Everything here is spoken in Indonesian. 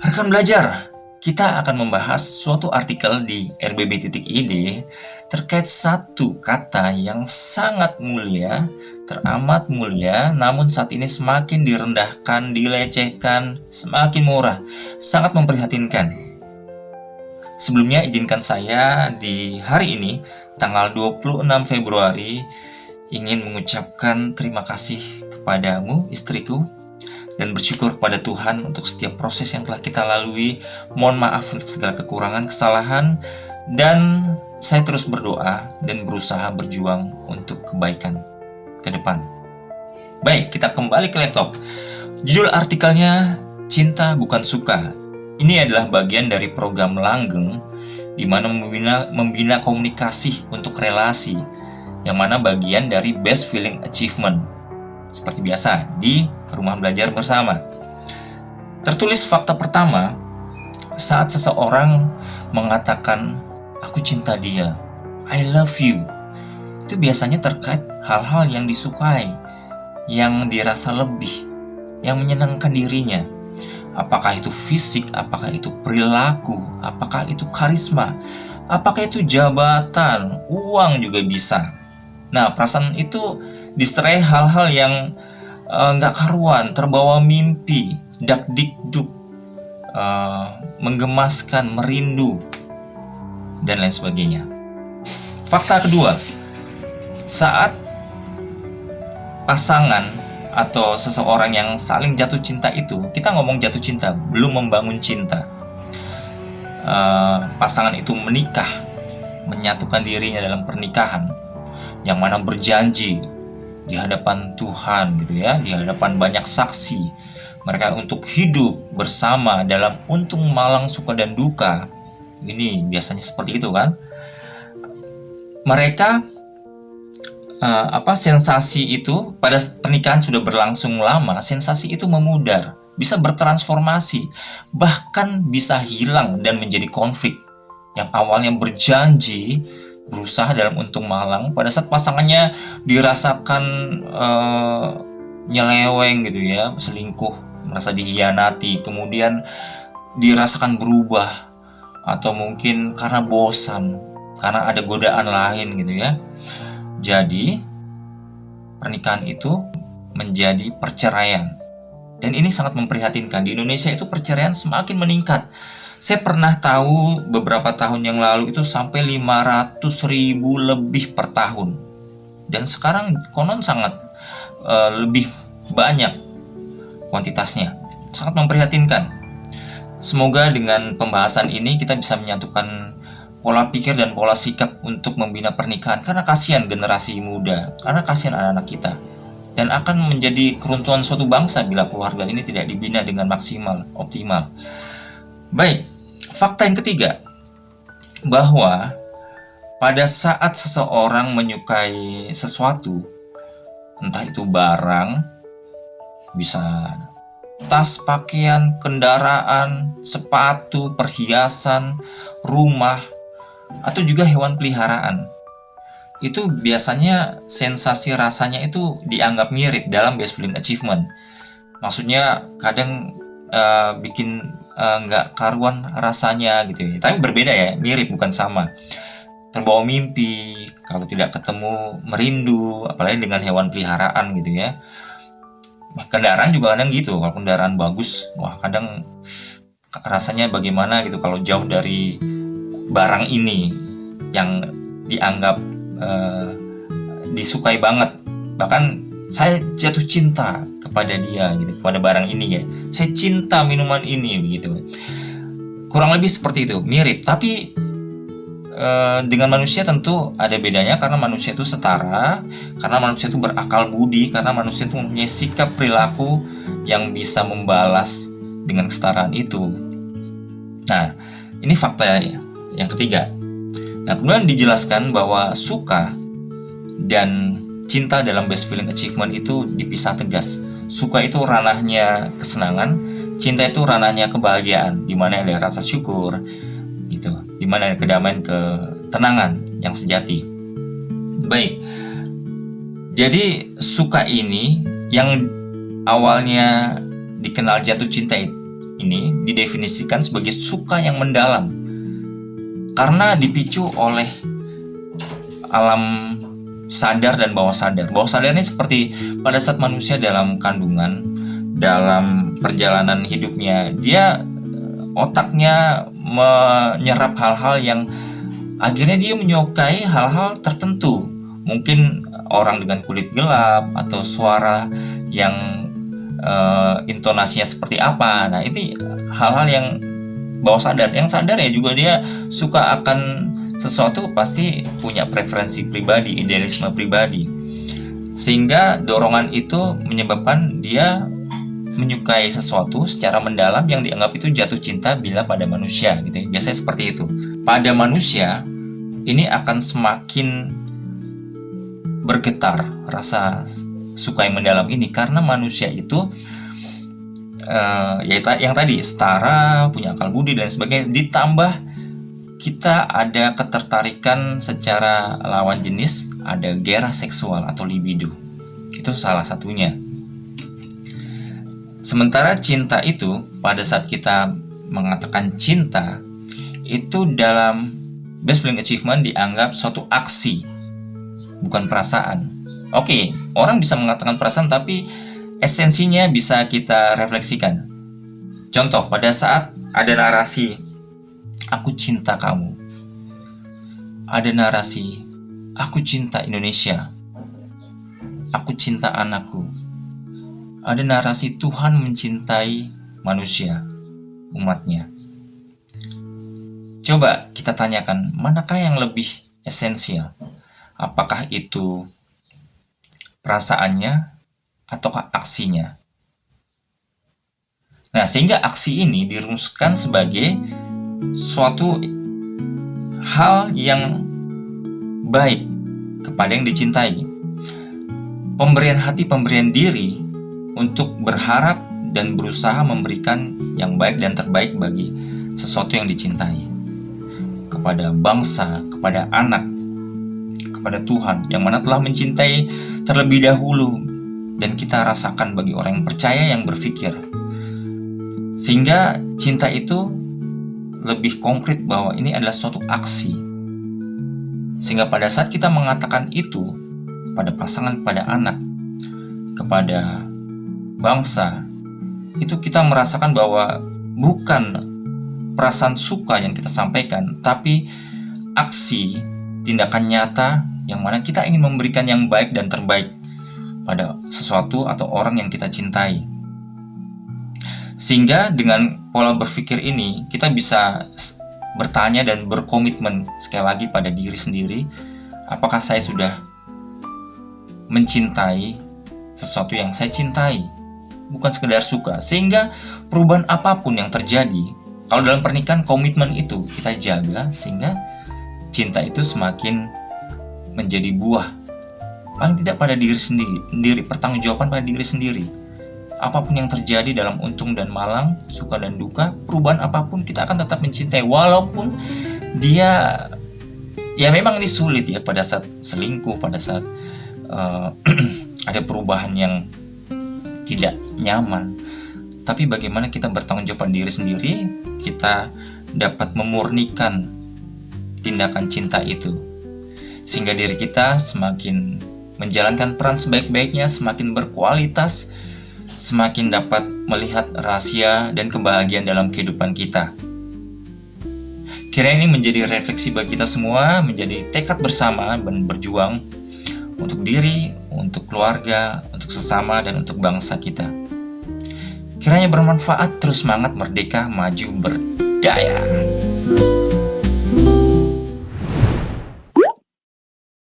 Rekan belajar, kita akan membahas suatu artikel di rbb.id terkait satu kata yang sangat mulia, teramat mulia, namun saat ini semakin direndahkan, dilecehkan, semakin murah, sangat memprihatinkan. Sebelumnya izinkan saya di hari ini, tanggal 26 Februari, ingin mengucapkan terima kasih kepadamu, istriku, dan bersyukur kepada Tuhan untuk setiap proses yang telah kita lalui. Mohon maaf untuk segala kekurangan, kesalahan, dan saya terus berdoa dan berusaha berjuang untuk kebaikan ke depan. Baik, kita kembali ke laptop. Judul artikelnya, Cinta Bukan Suka. Ini adalah bagian dari program Langgeng, di mana membina komunikasi untuk relasi, yang mana bagian dari Best Feeling Achievement. Seperti biasa, di Rumah Belajar Bersama. Tertulis fakta pertama, saat seseorang mengatakan, aku cinta dia, I love you, itu biasanya terkait hal-hal yang disukai, yang dirasa lebih, yang menyenangkan dirinya. Apakah itu fisik, apakah itu perilaku, apakah itu karisma, apakah itu jabatan, uang juga bisa. Nah, perasaan itu diserai hal-hal yang nggak karuan, terbawa mimpi, dak-dikduk, menggemaskan, merindu, dan lain sebagainya. Fakta kedua, saat pasangan atau seseorang yang saling jatuh cinta itu, kita ngomong jatuh cinta, belum membangun cinta. Pasangan itu menikah, menyatukan dirinya dalam pernikahan, yang mana berjanji di hadapan Tuhan gitu ya, di hadapan banyak saksi, mereka untuk hidup bersama dalam untung malang suka dan duka. Ini biasanya seperti itu kan. Mereka sensasi itu pada pernikahan sudah berlangsung lama, sensasi itu memudar, bisa bertransformasi, bahkan bisa hilang dan menjadi konflik. Yang awalnya berjanji berusaha dalam untung malang, pada saat pasangannya dirasakan nyeleweng gitu ya, selingkuh, merasa dihianati, kemudian dirasakan berubah, atau mungkin karena bosan, karena ada godaan lain gitu ya. Jadi pernikahan itu menjadi perceraian, dan ini sangat memprihatinkan. Di Indonesia itu perceraian semakin meningkat. Saya pernah tahu beberapa tahun yang lalu itu sampai 500.000 lebih per tahun. Dan sekarang konon sangat lebih banyak kuantitasnya. Sangat memprihatinkan. Semoga dengan pembahasan ini kita bisa menyatukan pola pikir dan pola sikap untuk membina pernikahan. Karena kasihan generasi muda, karena kasihan anak-anak kita. Dan akan menjadi keruntuhan suatu bangsa bila keluarga ini tidak dibina dengan maksimal, optimal. Baik, fakta yang ketiga, bahwa pada saat seseorang menyukai sesuatu, entah itu barang, bisa tas, pakaian, kendaraan, sepatu, perhiasan, rumah, atau juga hewan peliharaan, itu biasanya sensasi rasanya itu dianggap mirip dalam Best Feeling Achievement. Maksudnya kadang bikin nggak karuan rasanya gitu ya. Tapi berbeda ya, mirip bukan sama. Terbawa mimpi, kalau tidak ketemu merindu, apalagi dengan hewan peliharaan gitu ya. Kendaraan juga kadang gitu, kalau kendaraan bagus, wah kadang rasanya bagaimana gitu kalau jauh dari barang ini yang dianggap disukai banget. Bahkan saya jatuh cinta kepada dia gitu, kepada barang ini ya. Saya cinta minuman ini begitu. Kurang lebih seperti itu, mirip. Tapi dengan manusia tentu ada bedanya, karena manusia itu setara, karena manusia itu berakal budi, karena manusia itu mempunyai sikap perilaku yang bisa membalas dengan kesetaraan itu. Nah, ini fakta yang ketiga. Nah, kemudian dijelaskan bahwa suka dan cinta dalam Best Feeling Achievement itu dipisah tegas. Suka itu ranahnya kesenangan, cinta itu ranahnya kebahagiaan, di mana ada rasa syukur, gitu, di mana ada kedamaian, ketenangan yang sejati. Baik, jadi suka ini yang awalnya dikenal jatuh cinta ini didefinisikan sebagai suka yang mendalam karena dipicu oleh alam sadar dan bawah sadar. Bawah sadar ini seperti pada saat manusia dalam kandungan, dalam perjalanan hidupnya, dia otaknya menyerap hal-hal yang akhirnya dia menyukai hal-hal tertentu. Mungkin orang dengan kulit gelap atau suara yang intonasinya seperti apa. Nah, ini hal-hal yang bawah sadar. Yang sadar ya juga dia suka akan sesuatu, pasti punya preferensi pribadi, idealisme pribadi. Sehingga dorongan itu menyebabkan dia menyukai sesuatu secara mendalam yang dianggap itu jatuh cinta bila pada manusia gitu. Biasanya seperti itu. Pada manusia ini akan semakin bergetar rasa suka yang mendalam ini karena manusia itu yang tadi setara, punya akal budi dan sebagainya, ditambah kita ada ketertarikan secara lawan jenis, ada gairah seksual atau libido. Itu salah satunya. Sementara cinta itu, pada saat kita mengatakan cinta, itu dalam best feeling achievement dianggap suatu aksi, bukan perasaan. Oke, orang bisa mengatakan perasaan, tapi esensinya bisa kita refleksikan. Contoh, pada saat ada narasi, aku cinta kamu. Ada narasi, aku cinta Indonesia. Aku cinta anakku. Ada narasi Tuhan mencintai manusia, umatnya. Coba kita tanyakan, manakah yang lebih esensial? Apakah itu perasaannya ataukah aksinya? Nah, sehingga aksi ini dirumuskan sebagai suatu hal yang baik kepada yang dicintai. Pemberian hati, pemberian diri untuk berharap dan berusaha memberikan yang baik dan terbaik bagi sesuatu yang dicintai. Kepada bangsa, kepada anak, kepada Tuhan yang mana telah mencintai terlebih dahulu dan kita rasakan bagi orang yang percaya, yang berpikir. Sehingga cinta itu lebih konkret bahwa ini adalah suatu aksi. Sehingga pada saat kita mengatakan itu kepada pasangan, kepada anak, kepada bangsa, itu kita merasakan bahwa bukan perasaan suka yang kita sampaikan, tapi aksi, tindakan nyata yang mana kita ingin memberikan yang baik dan terbaik pada sesuatu atau orang yang kita cintai. Sehingga dengan pola berpikir ini kita bisa bertanya dan berkomitmen sekali lagi pada diri sendiri, apakah saya sudah mencintai sesuatu yang saya cintai, bukan sekedar suka. Sehingga perubahan apapun yang terjadi, kalau dalam pernikahan komitmen itu kita jaga sehingga cinta itu semakin menjadi buah. Paling tidak pada diri sendiri, pertanggungjawaban pada diri sendiri. Apapun yang terjadi dalam untung dan malang, suka dan duka, perubahan apapun kita akan tetap mencintai. Walaupun dia, ya memang ini sulit ya pada saat selingkuh, pada saat ada perubahan yang tidak nyaman. Tapi bagaimana kita bertanggung jawab pada diri sendiri, kita dapat memurnikan tindakan cinta itu. Sehingga diri kita semakin menjalankan peran sebaik-baiknya, semakin berkualitas, semakin dapat melihat rahasia dan kebahagiaan dalam kehidupan kita. Kiranya ini menjadi refleksi bagi kita semua, menjadi tekad bersama dan berjuang untuk diri, untuk keluarga, untuk sesama, dan untuk bangsa kita. Kiranya bermanfaat, terus semangat, merdeka, maju, berdaya.